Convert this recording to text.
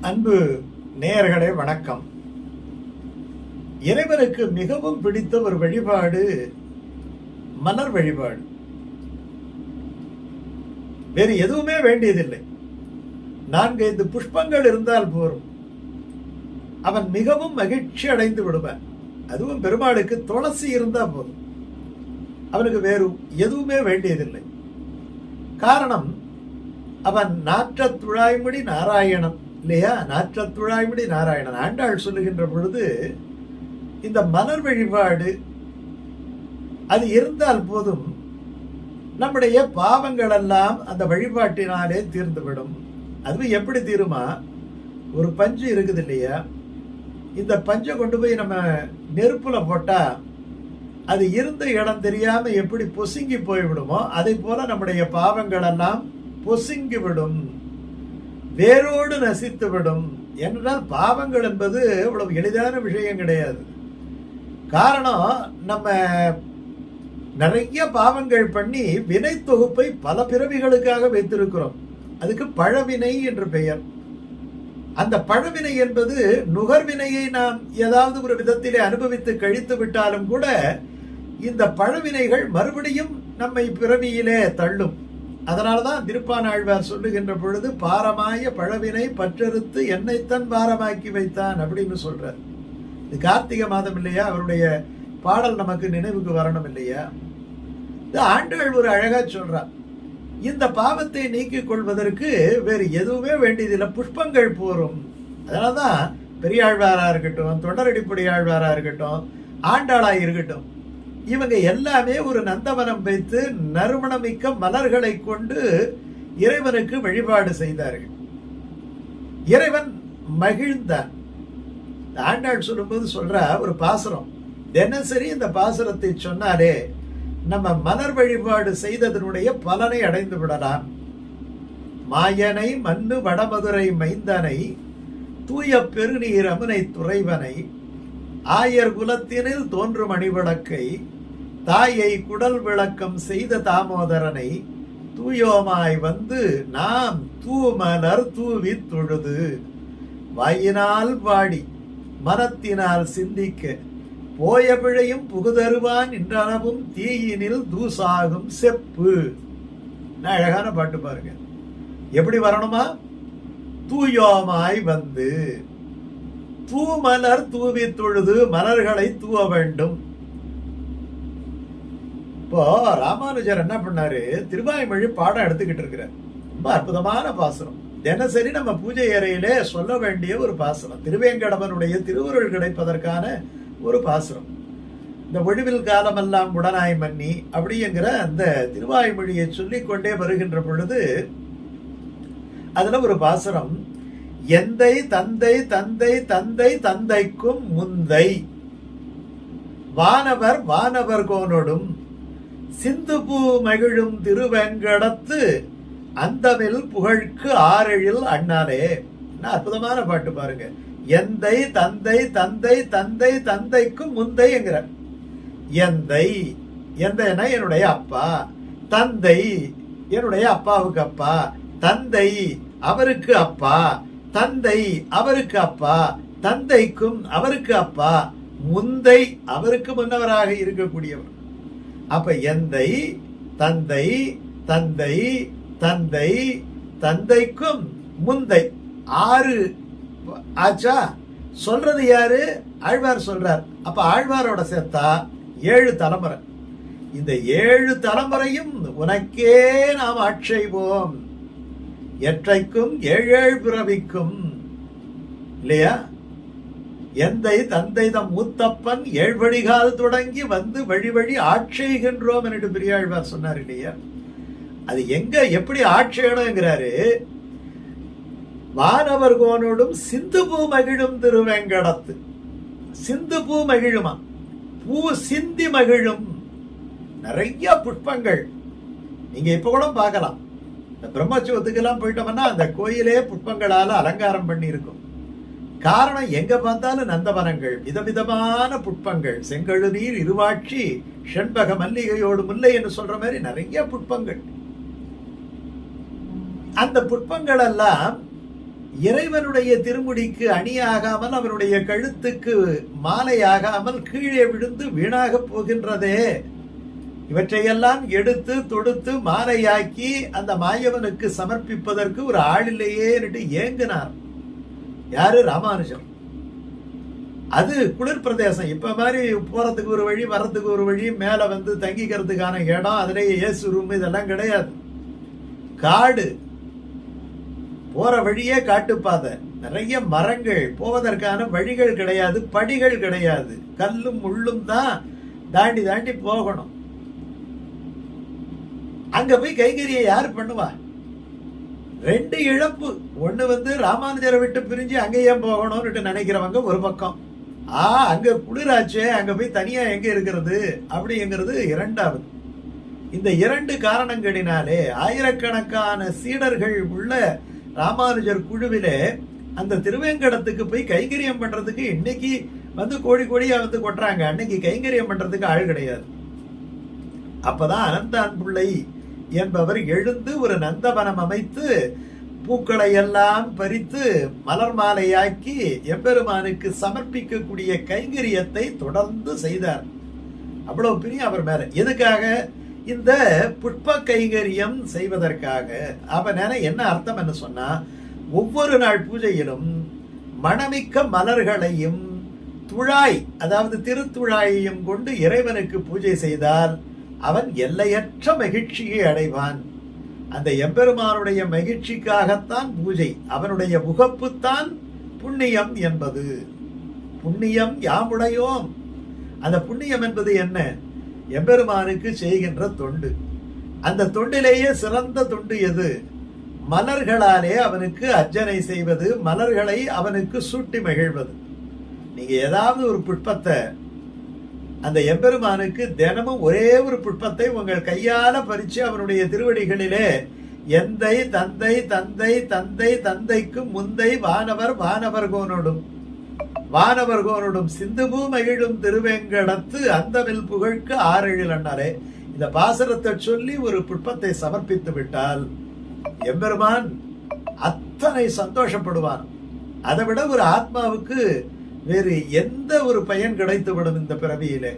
அன்பு நேயர்களே வணக்கம். இறைவனுக்கு மிகவும் பிடித்த ஒரு வழிபாடு மலர் வழிபாடு. வேறு எதுவுமே வேண்டியதில்லை. 4-5 புஷ்பங்கள் இருந்தால் போரும். அவன் மிகவும் மகிழ்ச்சி அடைந்து விடுவான். அதுவும் பெருமாளுக்கு துளசி இருந்தா போதும். அவனுக்கு வேறு எதுவுமே வேண்டியதில்லை. காரணம், அவன் நாற்றத்துழாய்முடி நாராயணன் இல்லையா? நாற்றத்துழாய்முடி நாராயணன். ஆண்டாள் சொல்லுகின்ற பொழுது இந்த மலர் வழிபாடு அது இருந்தால் போதும், நம்முடைய பாவங்கள் எல்லாம் அந்த வழிபாட்டினாலே தீர்ந்துவிடும். அதுவும் எப்படி தீருமா? ஒரு பஞ்சு இருக்குது இல்லையா? இந்த பஞ்சை கொண்டு போய் நம்ம நெருப்புல போட்டா அது இருந்த இடம் தெரியாம எப்படி பொசுங்கி போய்விடுமோ, அதை போல நம்முடைய பாவங்கள் எல்லாம் பொசுங்கி விடும், வேரோடு நசித்து விடும். என்றால் பாவங்கள் என்பது அவ்வளவு எளிதான விஷயம் கிடையாது. காரணம், நம்ம நிறைய பாவங்கள் பண்ணி வினை தொகுப்பை பல பிறவிகளுக்காக வைத்திருக்கிறோம். அதுக்கு பழவினை என்று பெயர். அந்த பழவினை என்பது நுகர்வினையை நாம் ஏதாவது ஒரு விதத்திலே அனுபவித்து கழித்து விட்டாலும் கூட இந்த பழவினைகள் மறுபடியும் நம்மை பிறவியிலே தள்ளும். அதனாலதான் திருப்பானாழ்வார் சொல்லுகின்ற பொழுது, பாரமாய பழவினை பற்றறுத்து என்னைத்தான் பாரமாக்கி வைத்தான் அப்படின்னு சொல்றார். இது கார்த்திகை மாதம் இல்லையா? அவருடைய பாடல் நமக்கு நினைவுக்கு வரணும் இல்லையா? இந்த ஆண்டாள் ஒரு அழகா சொல்றார், இந்த பாவத்தை நீக்கிக் கொள்வதற்கு வேறு எதுவுமே வேண்டியதில்லை, புஷ்பங்கள் போரும். அதனாலதான் பெரியாழ்வாரா இருக்கட்டும், தொண்டரடிப்புடி ஆழ்வாரா இருக்கட்டும், ஆண்டாளா இருக்கட்டும், இவங்க எல்லாமே ஒரு நந்தவனம் வைத்து நறுமணமிக்க மலர்களை கொண்டு இறைவனுக்கு வழிபாடு செய்தார்கள். இறைவன் மகிழ்ந்தான். ஆண்டாள் சொல்லும்போது சொல்ற ஒரு பாசுரம், தினசரி இந்த பாசுரத்தை சொன்னாலே நம்ம மலர் வழிபாடு செய்ததனுடைய பலனை அடைந்து விடலாம். மாயனை மண்ணு வடமதுரை மைந்தனை தூய பெருநீர் அமுனை துறைவனை ஆயர் குலத்தினில் தோன்றும் அணிவிளக்கை தாயை குடல் விளக்கம் செய்த தாமோதரனை தூயோமாய் வந்து நாம் தூமலர் தூவி தொழுது வாயினால் பாடி மனத்தினால் சிந்திக்க போய பிழையும் புகுதருவான் இன்றனவும் தீயினில் தூசாகும் செப்பு. அழகான பாட்டு பாருங்க. எப்படி வரணுமா? தூயோமாய் வந்து, தூமலர் தூவி தொழுது, மலர்களை தூவ வேண்டும். இப்போ ராமானுஜர் என்ன பண்ணாரு? திருவாய்மொழி பாடம் எடுத்துக்கிட்டு இருக்கிறார். ரொம்ப அற்புதமான பாசுரம். தினசரி நம்ம பூஜை அறையிலே சொல்ல வேண்டிய ஒரு பாசுரம். திருவேங்கடவனுடைய திருவுருள் கிடைப்பதற்கான ஒரு பாசுரம். இந்த ஒழிவில் காலமெல்லாம் உடனாய் மன்னி அப்படிங்கிற அந்த திருவாய்மொழியை சொல்லிக்கொண்டே வருகின்ற பொழுது அதுல ஒரு பாசுரம், எந்தை தந்தை தந்தை தந்தை தந்தைக்கும் முந்தை வானவர் வானவர் கோனொடும் சிந்துபூ மகிழும் திருவேங்கடத்து அந்தமில் புகழ்க்கு ஆரெழில் அண்ணாலே. அற்புதமான பாட்டு பாருங்க. எந்தை தந்தை தந்தை தந்தை தந்தைக்கும் முந்தை என்கிற. எந்தை, எந்தைனா என்னுடைய அப்பா, தந்தை என்னுடைய அப்பாவுக்கு அப்பா, தந்தை அவருக்கு அப்பா, தந்தை அவருக்கு அப்பா, தந்தைக்கும் அவருக்கு அப்பா, முந்தை அவருக்கு முன்னவராக இருக்கக்கூடியவர். அப்ப எந்தை தந்தை தந்தை தந்தை தந்தைக்கும் முந்தை 6 ஆச்சா? சொல்றது யாரு? ஆழ்வார் சொல்றார். அப்ப ஆழ்வாரோட சேர்த்தா 7 தலைமுறை. இந்த 7 தலைமுறையும் உனக்கே நாம் ஆட்சேபோம், எற்றைக்கும் 7 பிறவிக்கும் இல்லையா? எந்தை தந்தை தம் மூத்தப்பன் 7 வழிகால் தொடங்கி வந்து வழி வழி ஆட்சேகின்றோம் என்று பெரியாழ்வார் சொன்னார் இல்லையா? அது எங்க எப்படி ஆட்சேயணுங்கிறாரு. வானவர் கோனோடும் சிந்து பூ மகிழும் திருவேங்கடத்து. சிந்து பூ மகிழுமா? பூ சிந்தி மகிழும். நிறைய புஷ்பங்கள் நீங்க இப்ப கூட பார்க்கலாம். இந்த பிரம்மோற்சவத்துக்கெல்லாம் போயிட்டோம்னா அந்த கோயிலே புஷ்பங்களால அலங்காரம் பண்ணி இருக்கும். காரணம், எங்க பார்த்தாலும் நந்தவனங்கள், விதவிதமான புஷ்பங்கள், செங்கழு நீர் இருவாட்சி செண்பக மல்லிகையோடு முல்லை என்று சொல்ற மாதிரி நிறைய புஷ்பங்கள். அந்த புஷ்பங்கள் எல்லாம் இறைவனுடைய திருமுடிக்கு அணியாகாமல் அவனுடைய கழுத்துக்கு மாலையாகாமல் கீழே விழுந்து வீணாக போகின்றதே, இவற்றையெல்லாம் எடுத்து தொடுத்து மாலையாக்கி அந்த மாயவனுக்கு சமர்ப்பிப்பதற்கு ஒரு ஆள் இல்லையே என்று ஏங்கினார். யாரு? ராமானுஜர். அது குளிர் பிரதேசம். இப்ப மாதிரி போறதுக்கு ஒரு வழி, வர்றதுக்கு ஒரு வழி, மேல வந்து தங்கிக்கிறதுக்கான இடம், அதிலேயே ஏசு ரூம் இதெல்லாம் கிடையாது. காடு, போற வழியே காட்டுப்பாதை, நிறைய மரங்கள், போவதற்கான வழிகள் கிடையாது, படிகள் கிடையாது, கல்லும் முள்ளும் தான் தாண்டி தாண்டி போகணும். அங்க போய் கைங்கரியை யாரு பண்ணுவா? ரெண்டு இழப்பு. ஒண்ணு வந்து ராமானுஜரை விட்டு பிரிஞ்சு அங்க ஏன் போகணும்னு நினைக்கிறவங்க ஒரு பக்கம், அங்க குளிராச்சே, அங்க போய் தனியா எங்க இருக்கிறது அப்படிங்கிறது இரண்டாவது. இந்த இரண்டு காரணங்களினாலே ஆயிரக்கணக்கான சீடர்கள் உள்ள ராமானுஜர் குழுவிலே அந்த திருவேங்கடத்துக்கு போய் கைங்கரியம் பண்றதுக்கு இன்னைக்கு வந்து கோடி கோடியா வந்து கொட்டுறாங்க, அன்னைக்கு கைங்கரியம் பண்றதுக்கு ஆள் கிடையாது. அப்பதான் அனந்தான் பிள்ளை என்பவர் எழுந்து ஒரு நந்தவனம் அமைத்து பூக்களை எல்லாம் பறித்து மலர் மாலையாக்கி எம்பெருமானுக்கு சமர்ப்பிக்கக்கூடிய கைங்கரியத்தை தொடர்ந்து செய்தார். அவ்வளவு பிரியம் அவர் மேல. எதுக்காக? இந்த புஷ்ப கைங்கரியம் செய்வதற்காக. அவன் என்ன அர்த்தம் என்ன சொன்னா, ஒவ்வொரு நாள் பூஜையிலும் மணமிக்க மலர்களையும் துழாய், அதாவது திருத்துழாயையும் கொண்டு இறைவனுக்கு பூஜை செய்தால் அவன் எல்லையற்ற மகிழ்ச்சியை அடைவான். அந்த எம்பெருமானுடைய மகிழ்ச்சிக்காகத்தான் பூஜை. அவனுடைய முகப்புத்தான் புண்ணியம் என்பது. புண்ணியம் யாமுடையோம். அந்த புண்ணியம் என்பது என்ன? எம்பெருமானுக்கு செய்கின்ற தொண்டு. அந்த தொண்டிலேயே சிறந்த தொண்டு எது? மலர்களாலே அவனுக்கு அர்ச்சனை செய்வது, மலர்களை அவனுக்கு சூட்டி மகிழ்வது. நீங்க ஏதாவது ஒரு புஷ்பத்தை அந்த எம்பெருமானுக்கு தினமும் ஒரே ஒரு புஷ்பத்தை உங்கள் கையால பறிச்சு அவனுடைய திருவடிகளிலே எந்தை தந்தை தந்தை தந்தை தந்தைக்கு முந்தை வானவர் வானவர்கோனோடும் வானவர்கோனோடும் சிந்துபூ மகிழும் திருவேங்கடத்து அந்தமில் புகழ்க்கு ஆறெழில் அண்ணாரே, இந்த பாசரத்தை சொல்லி ஒரு புஷ்பத்தை சமர்ப்பித்து விட்டால் எம்பெருமான் அத்தனை சந்தோஷப்படுவான். அதை விட ஒரு ஆத்மாவுக்கு வேறு எந்த ஒரு பயன் கிடைத்துவிடும் இந்த பிறவியிலே.